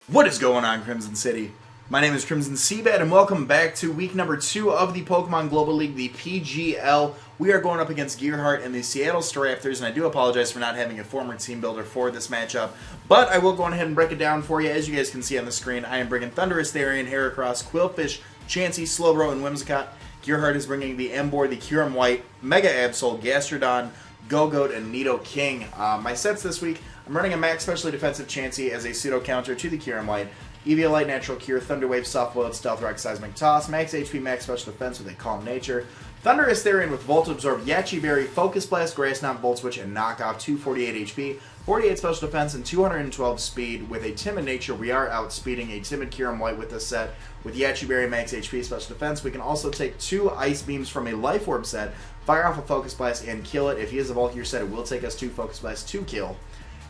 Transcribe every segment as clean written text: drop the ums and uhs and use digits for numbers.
What is going on, Crimson City? My name is Crimson CBAD, and welcome back to week number 2 of the Pokemon Global League, the PGL. We are going up against Gearhart and the Seattle Staraptors, and I do apologize for not having a former team builder for this matchup, but I will go ahead and break it down for you. As you guys can see on the screen, I am bringing Thundurus, Therian, Heracross, Quillfish, Chansey, Slowbro, and Whimsicott. Gearhart is bringing the Emboar, the Kyurem White, Mega Absol, Gastrodon, Go-Goat, and Nidoking. My sets this week, I'm running a max specially defensive Chansey as a pseudo counter to the Kyurem White, Eviolite, Natural Cure, Thunder Wave, Soft Boiled, Stealth Rock, Seismic Toss, max HP, max special defense with a Calm Nature, Thundurus, Therian with Volt Absorb, Yachi Berry, Focus Blast, Grass Knot, Volt Switch, and Knock Off, 248 HP, 48 special defense, and 212 speed. With a Timid Nature, we are outspeeding a Timid Kyurem White with this set. With Yachi Berry, max HP, special defense, we can also take 2 Ice Beams from a Life Orb set, fire off a Focus Blast, and kill it. If he is a bulkier set, it will take us 2 Focus Blasts to kill.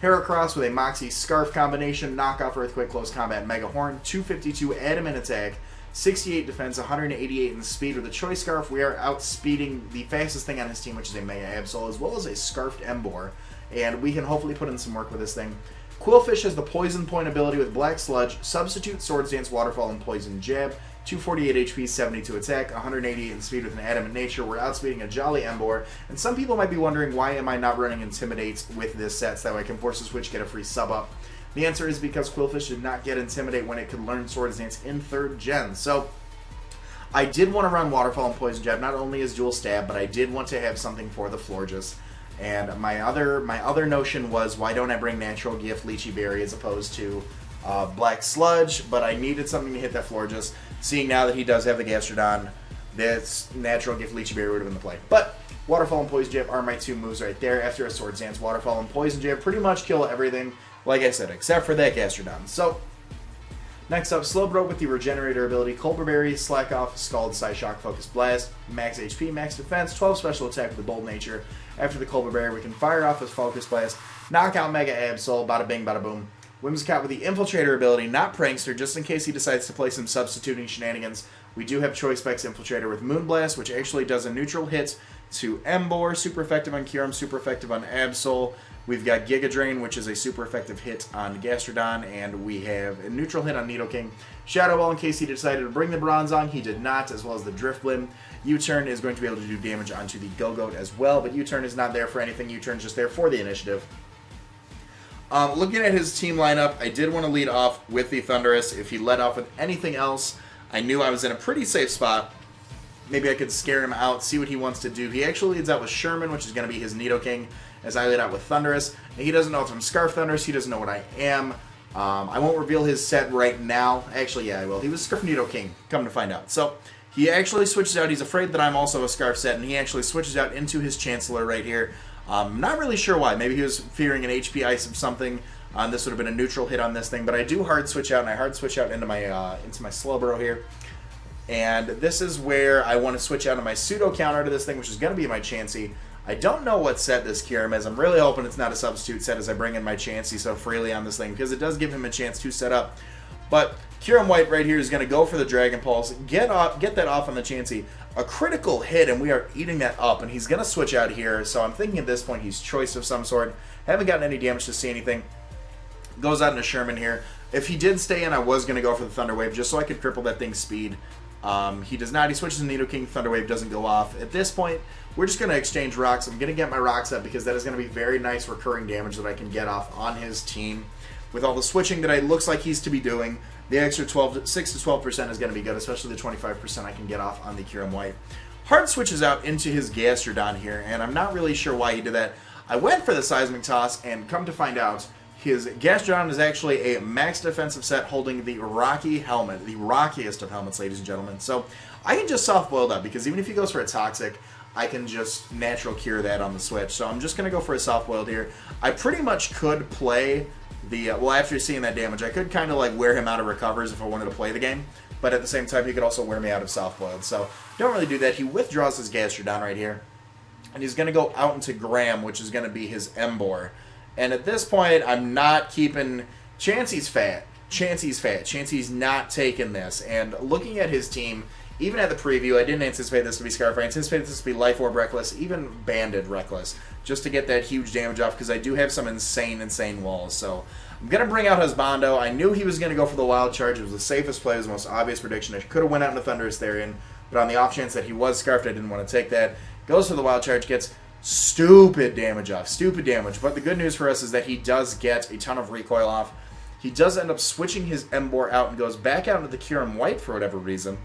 Heracross with a Moxie Scarf combination, Knockoff Earthquake, Close Combat, Mega Horn, 252 Adamant Attack, 68 Defense, 188 in speed. With a Choice Scarf, we are outspeeding the fastest thing on his team, which is a Mega Absol, as well as a Scarfed Emboar, and we can hopefully put in some work with this thing. Quillfish has the Poison Point ability with Black Sludge, Substitute, Swords Dance, Waterfall, and Poison Jab. 248 HP, 72 attack, 188 in speed with an Adamant Nature. We're outspeeding a Jolly Emboar. And some people might be wondering, why am I not running Intimidate with this set so that way I can force a switch, get a free sub up? The answer is because Quillfish did not get Intimidate when it could learn Swords Dance in 3rd gen. So I did want to run Waterfall and Poison Jab, not only as dual stab, but I did want to have something for the Florges. And my other notion was, why don't I bring Natural Gift, Lychee Berry, as opposed to Black Sludge? But I needed something to hit that Florges. Seeing now that he does have the Gastrodon, this Natural Gift Lychee Berry would have been the play. But Waterfall and Poison Jab are my 2 moves right there. After a Swords Dance, Waterfall and Poison Jab pretty much kill everything, like I said, except for that Gastrodon. So, next up, Slowbro with the Regenerator ability, Colbur Berry, Slack Off, Scald, Psyshock, Focus Blast, max HP, max defense, 12 special attack with the Bold Nature. After the Colbur Berry, we can fire off his Focus Blast, knock out Mega Absol, bada bing, bada boom. Whimsicott with the Infiltrator ability, not Prankster, just in case he decides to play some substituting shenanigans. We do have Choice Specs Infiltrator with Moonblast, which actually does a neutral hit to Emboar, super effective on Kyurem, super effective on Absol. We've got Giga Drain, which is a super effective hit on Gastrodon, and we have a neutral hit on Nidoking. Shadow Ball, in case he decided to bring the Bronzong, he did not, as well as the Drift Blim. U-Turn is going to be able to do damage onto the Go-Goat as well, but U-Turn is not there for anything. U-Turn is just there for the initiative. Looking at his team lineup, I did want to lead off with the Thundurus. If he led off with anything else, I knew I was in a pretty safe spot. Maybe I could scare him out, see what he wants to do. He actually leads out with Sherman, which is going to be his Nidoking, as I lead out with Thundurus. He doesn't know if I'm Scarf Thundurus. He doesn't know what I am. I won't reveal his set right now. Actually, yeah, I will. He was Scarf Nidoking, come to find out. So he actually switches out. He's afraid that I'm also a Scarf set, and he actually switches out into his Chancellor right here. Not really sure why. Maybe he was fearing an HP Ice of something. This would have been a neutral hit on this thing, but I do hard switch out, and I hard switch out into my Slowbro here. And this is where I want to switch out of my pseudo counter to this thing, which is going to be my Chansey. I don't know what set this Kyurem is. I'm really hoping it's not a substitute set as I bring in my Chansey so freely on this thing, because it does give him a chance to set up. But Kyurem White right here is going to go for the Dragon Pulse, get that off on the Chansey. A critical hit, and we are eating that up, and he's going to switch out here. So I'm thinking at this point he's Choice of some sort. Haven't gotten any damage to see anything. Goes out into Sherman here. If he did stay in, I was going to go for the Thunder Wave just so I could cripple that thing's speed. He does not. He switches to Nidoking. Thunder Wave doesn't go off. At this point, we're just going to exchange rocks. I'm going to get my rocks up because that is going to be very nice recurring damage that I can get off on his team. With all the switching that it looks like he's to be doing, the extra 6 to 12% is going to be good, especially the 25% I can get off on the Kyurem White. Hard switches out into his Gastrodon here, and I'm not really sure why he did that. I went for the Seismic Toss, and come to find out, his Gastrodon is actually a max defensive set holding the Rocky Helmet, the rockiest of helmets, ladies and gentlemen. So I can just soft-boil that, because even if he goes for a Toxic, I can just natural cure that on the switch. So I'm just going to go for a soft-boiled here. I pretty much could play the, well, after seeing that damage, I could kind of like wear him out of recovers if I wanted to play the game. But at the same time, he could also wear me out of soft-boiled. So don't really do that. He withdraws his Gastrodon right here. And he's going to go out into Graham, which is going to be his Emboar. And at this point, I'm not keeping... Chansey's fat. Chansey's not taking this. And looking at his team, even at the preview, I didn't anticipate this to be Scarf. I anticipated this to be Life Orb Reckless, even Banded Reckless, just to get that huge damage off, because I do have some insane walls. So I'm going to bring out Husbando. I knew he was going to go for the Wild Charge. It was the safest play. It was the most obvious prediction. I could have went out into Thunderous Therian, but on the off chance that he was Scarfed, I didn't want to take that. Goes for the Wild Charge, gets stupid damage off. Stupid damage. But the good news for us is that he does get a ton of recoil off. He does end up switching his Emboar out and goes back out into the Kyurem White for whatever reason.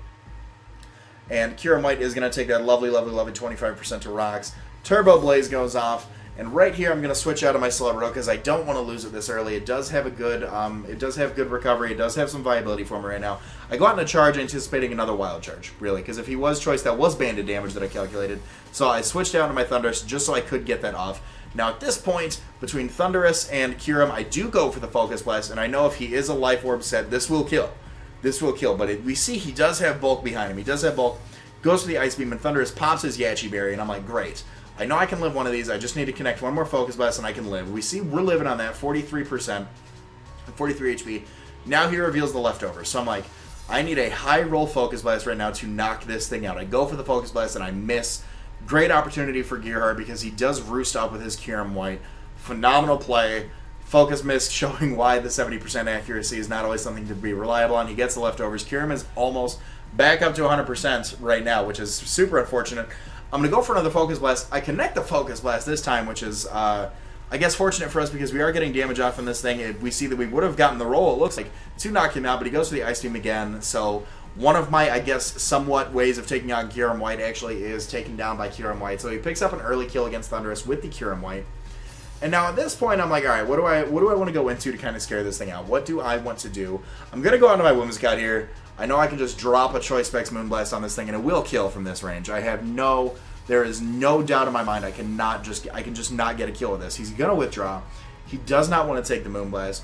And Kyurem White is going to take that lovely, lovely, lovely 25% to rocks. Turbo Blaze goes off. And right here, I'm going to switch out of my Celebro because I don't want to lose it this early. It does have a good, good recovery. It does have some viability for me right now. I go out in a charge anticipating another Wild Charge, really, because if he was choice, that was banded damage that I calculated. So I switched out to my Thunderous just so I could get that off. Now at this point, between Thunderous and Kyurem, I do go for the Focus Blast, and I know if he is a Life Orb set, this will kill. This will kill, but we see he does have bulk behind him. He does have bulk. Goes for the Ice Beam, and Thunderous pops his Yachi Berry, and I'm like, great. I know I can live one of these. I just need to connect one more Focus Blast and I can live. We see we're living on that 43%, 43 HP. Now he reveals the leftovers. So I'm like, I need a high roll Focus Blast right now to knock this thing out. I go for the Focus Blast and I miss. Great opportunity for Gearhart because he does roost up with his Kyurem White. Phenomenal play. Focus miss showing why the 70% accuracy is not always something to be reliable on. He gets the leftovers. Kyurem is almost back up to 100% right now, which is super unfortunate. I'm going to go for another Focus Blast. I connect the Focus Blast this time, which is, I guess, fortunate for us because we are getting damage off on this thing. We see that we would have gotten the roll, it looks like, to knock him out, but he goes for the Ice Beam again. So one of my, I guess, somewhat ways of taking out Kyurem White actually is taken down by Kyurem White. So he picks up an early kill against Thunderous with the Kyurem White. And now at this point, I'm like, all right, what do I want to go into to kind of scare this thing out? What do I want to do? I'm going to go onto my Whimsicott here. I know I can just drop a Choice Specs Moonblast on this thing, and it will kill from this range. There is no doubt in my mind I can just not get a kill with this. He's going to withdraw. He does not want to take the Moonblast.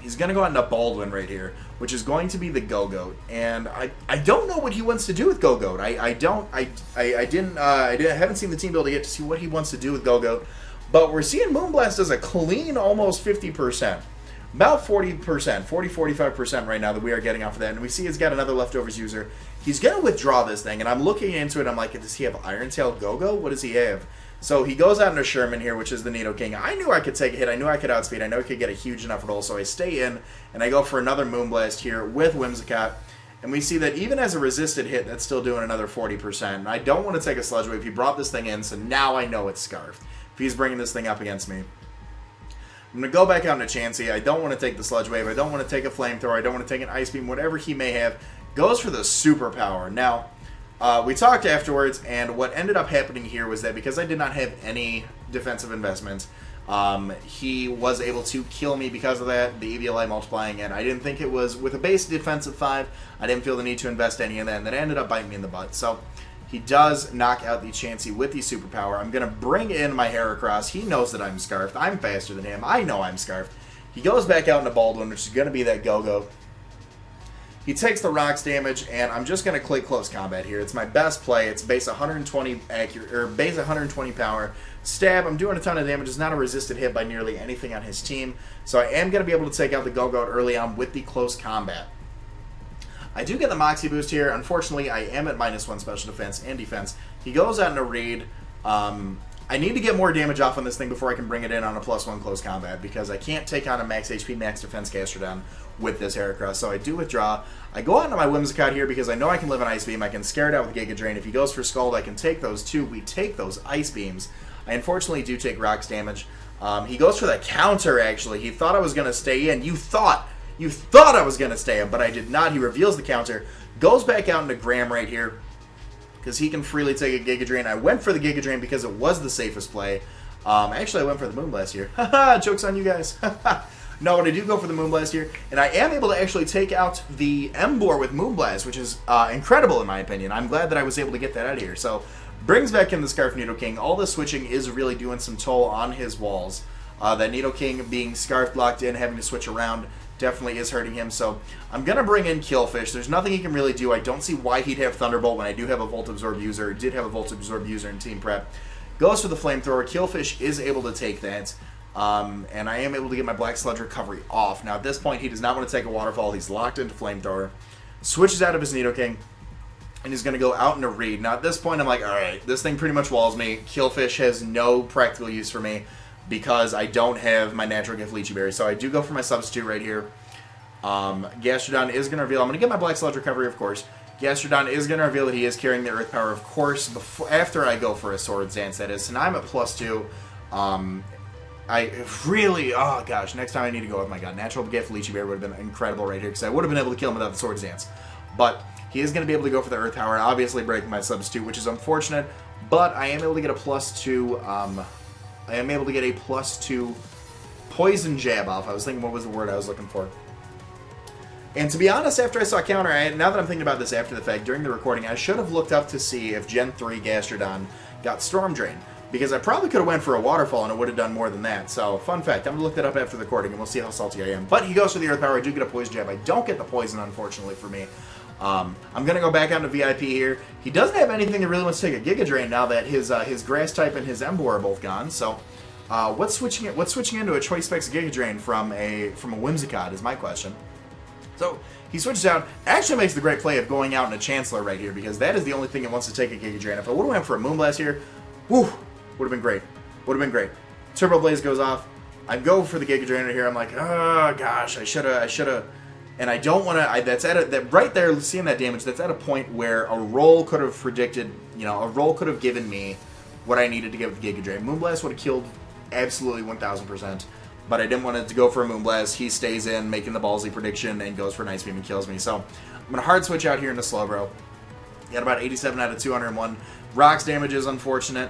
He's going to go out into Baldwin right here, which is going to be the Go-Goat. And I don't know what he wants to do with Go-Goat. I haven't seen the team builder yet to see what he wants to do with Go-Goat. But we're seeing Moonblast as a clean almost 50%. About 40%, 40-45% right now that we are getting off of that. And we see he's got another leftovers user. He's going to withdraw this thing, and I'm looking into it. I'm like, does he have Iron Tail Go-Go? What does he have? So he goes out into Sherman here, which is the Nidoking. I knew I could take a hit. I knew I could outspeed. I know I could get a huge enough roll. So I stay in, and I go for another Moonblast here with Whimsicott. And we see that even as a resisted hit, that's still doing another 40%. And I don't want to take a Sludge Wave. He brought this thing in, so now I know it's Scarfed. If he's bringing this thing up against me. I'm going to go back out into Chansey. I don't want to take the Sludge Wave. I don't want to take a Flamethrower. I don't want to take an Ice Beam. Whatever he may have. Goes for the Superpower. Now, we talked afterwards, and what ended up happening here was that because I did not have any defensive investment, he was able to kill me because of that, the EVLI multiplying, and I didn't think it was, with a base defense of 5, I didn't feel the need to invest any of that, and that ended up biting me in the butt. So, he does knock out the Chansey with the Superpower. I'm going to bring in my Heracross. He knows that I'm Scarfed. I'm faster than him. I know I'm Scarfed. He goes back out into Baldwin, which is going to be that Go-Go. He takes the rocks damage, and I'm just going to click Close Combat here. It's my best play. It's base 120 accurate, or base 120 power. Stab, I'm doing a ton of damage. It's not a resisted hit by nearly anything on his team. So I am going to be able to take out the Go-Go early on with the Close Combat. I do get the Moxie boost here. Unfortunately, I am at -1 special defense and defense. He goes out into Reed. I need to get more damage off on this thing before I can bring it in on a +1 close combat because I can't take on a max HP, max defense Gastrodon with this Heracross. So I do withdraw. I go out into my Whimsicott here because I know I can live an Ice Beam. I can scare it out with Giga Drain. If he goes for Scald, I can take those too. We take those Ice Beams. I unfortunately do take Rocks damage. He goes for the counter, actually. He thought I was going to stay in. You thought I was going to stay in, but I did not. He reveals the counter. Goes back out into Graham right here because he can freely take a Giga Drain. I went for the Giga Drain because it was the safest play. Actually, I went for the Moonblast here. Haha, joke's on you guys. No, but I do go for the Moonblast here, and I am able to actually take out the Emboar with Moonblast, which is incredible in my opinion. I'm glad that I was able to get that out of here. So, brings back in the Scarf Nidoking. All the switching is really doing some toll on his walls. That Nidoking being Scarf locked in, having to switch around, definitely is hurting him. So, I'm going to bring in Killfish. There's nothing he can really do. I don't see why he'd have Thunderbolt when I do have a Volt Absorb user, or did have a Volt Absorb user in Team Prep. Goes for the Flamethrower. Killfish is able to take that. And I am able to get my Black Sludge recovery off. Now, at this point, he does not want to take a Waterfall. He's locked into Flamethrower. Switches out of his Nidoking. And he's going to go out into Reed. Now, at this point, I'm like, alright, this thing pretty much walls me. Killfish has no practical use for me. because I don't have my natural gift Lychee Berry. So I do go for my substitute right here. Gastrodon is going to reveal. I'm going to get my Black Sludge recovery, of course. Gastrodon is going to reveal that he is carrying the Earth Power, of course, after I go for a Swords Dance, that is. So now I'm at +2. I really, oh gosh, next time I need to go with my god. Natural gift Lychee Berry would have been incredible right here, because I would have been able to kill him without the Swords Dance. But he is going to be able to go for the Earth Power, obviously breaking my substitute, which is unfortunate. But I am able to get a +2, I am able to get a +2 Poison Jab off. I was thinking, what was the word I was looking for? And to be honest, after I saw counter, now that I'm thinking about this after the fact, during the recording, I should have looked up to see if Gen 3 Gastrodon got Storm Drain. Because I probably could have went for a Waterfall and it would have done more than that. So, fun fact, I'm going to look that up after the recording and we'll see how salty I am. But he goes for the Earth Power. I do get a Poison Jab. I don't get the Poison, unfortunately, for me. I'm going to go back onto VIP here. He doesn't have anything that really wants to take a Giga Drain now that his Grass type and his Emboar are both gone. So, what's switching into a Choice Specs Giga Drain from a Whimsicott is my question. So, he switches out. Actually makes the great play of going out in a Chancellor right here, because that is the only thing that wants to take a Giga Drain. If I would have went for a Moonblast here, whew, would have been great. Would have been great. Turbo Blaze goes off. I go for the Giga Drain right here. I'm like, oh gosh, I should have. And I don't want to. That's at that right there. Seeing that damage, that's at a point where a roll could have predicted. A roll could have given me what I needed to get with the Giga Drain. Moonblast would have killed absolutely 1,000%. But I didn't want it to go for a Moonblast. He stays in, making the ballsy prediction, and goes for Nice Beam and kills me. So I'm going to hard switch out here into Slowbro. Got about 87 out of 201. Rocks damage is unfortunate.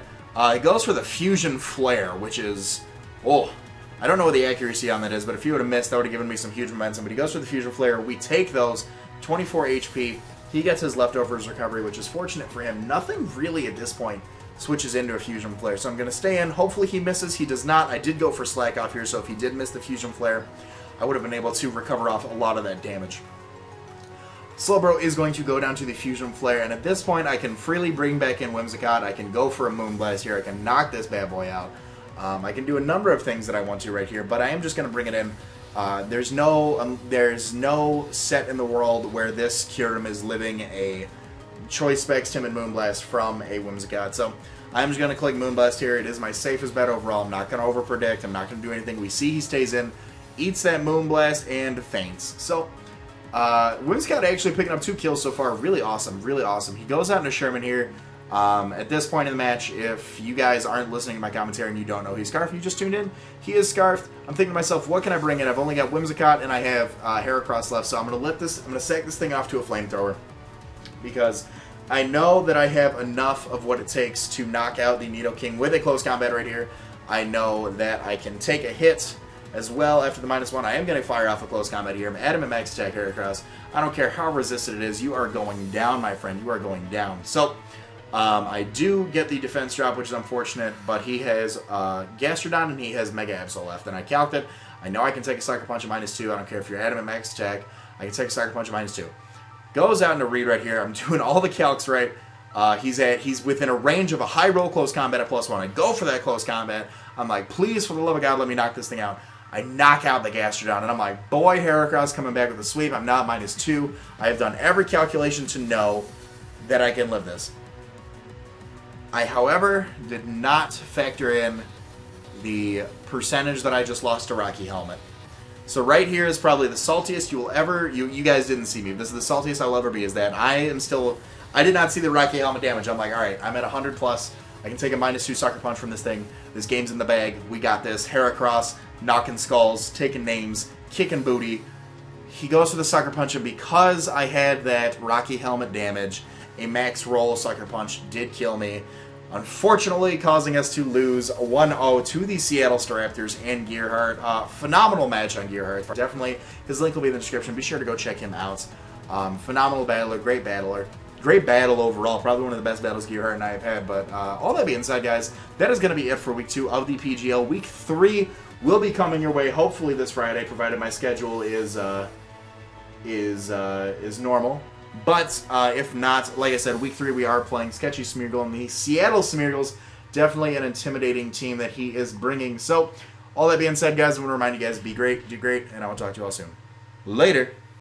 He goes for the Fusion Flare, which is... Oh, I don't know what the accuracy on that is, but if he would have missed, that would have given me some huge momentum. But he goes for the Fusion Flare. We take those. 24 HP. He gets his leftovers recovery, which is fortunate for him. Nothing really at this point switches into a Fusion Flare. So I'm going to stay in. Hopefully he misses. He does not. I did go for Slack off here, so if he did miss the Fusion Flare, I would have been able to recover off a lot of that damage. Slowbro is going to go down to the Fusion Flare, and at this point I can freely bring back in Whimsicott. I can go for a Moonblast here. I can knock this bad boy out. I can do a number of things that I want to right here, but I am just going to bring it in. There's no set in the world where this Kyurem is living a Choice Specs Timid Moonblast from a Whimsicott. So I'm just going to click Moonblast here. It is my safest bet overall. I'm not going to overpredict. I'm not going to do anything. We see he stays in, eats that Moonblast, and faints. So Whimsicott actually picking up 2 kills so far. Really awesome. Really awesome. He goes out into Sherman here. At this point in the match, if you guys aren't listening to my commentary and you don't know he's Scarfed, you just tuned in, he is Scarfed. I'm thinking to myself, what can I bring in? I've only got Whimsicott and I have Heracross left, so I'm going to sack this thing off to a Flamethrower. Because I know that I have enough of what it takes to knock out the Nidoking with a close combat right here. I know that I can take a hit as well after the -1. I am going to fire off a close combat here. I'm adamant max attack Heracross. I don't care how resisted it is. You are going down, my friend. You are going down. So, I do get the defense drop, which is unfortunate, but he has Gastrodon and he has Mega Absol left. And I calced it. I know I can take a Sucker Punch at -2. I don't care if you're adamant max attack. I can take a Sucker Punch at -2. Goes out into Reed right here. I'm doing all the calcs right. He's within a range of a high roll close combat at +1. I go for that close combat. I'm like, please, for the love of God, let me knock this thing out. I knock out the Gastrodon, and I'm like, boy, Heracross coming back with a sweep. I'm now at -2. I have done every calculation to know that I can live this. I, however, did not factor in the percentage that I just lost to Rocky Helmet. So right here is probably the saltiest you will ever... You guys didn't see me. This is the saltiest I'll ever be, is that I did not see the Rocky Helmet damage. I'm like, alright, I'm at 100+. I can take a -2 Sucker Punch from this thing. This game's in the bag. We got this. Heracross, knocking skulls, taking names, kicking booty. He goes for the Sucker Punch, and because I had that Rocky Helmet damage, a max roll Sucker Punch did kill me, unfortunately causing us to lose 1-0 to the Seattle Staraptors and Gearhart. Phenomenal match on Gearhart. Definitely, his link will be in the description. Be sure to go check him out. Phenomenal battler, great battler. Great battle overall. Probably one of the best battles Gearhart and I have had. But all that being said, guys, that is going to be it for Week 2 of the PGL. Week 3 will be coming your way hopefully this Friday, provided my schedule is normal. But if not, like I said, Week 3 we are playing Sketchy Smeargle, and the Seattle Smeargles, definitely an intimidating team that he is bringing. So, all that being said, guys, I want to remind you guys, be great, do great, and I will talk to you all soon. Later.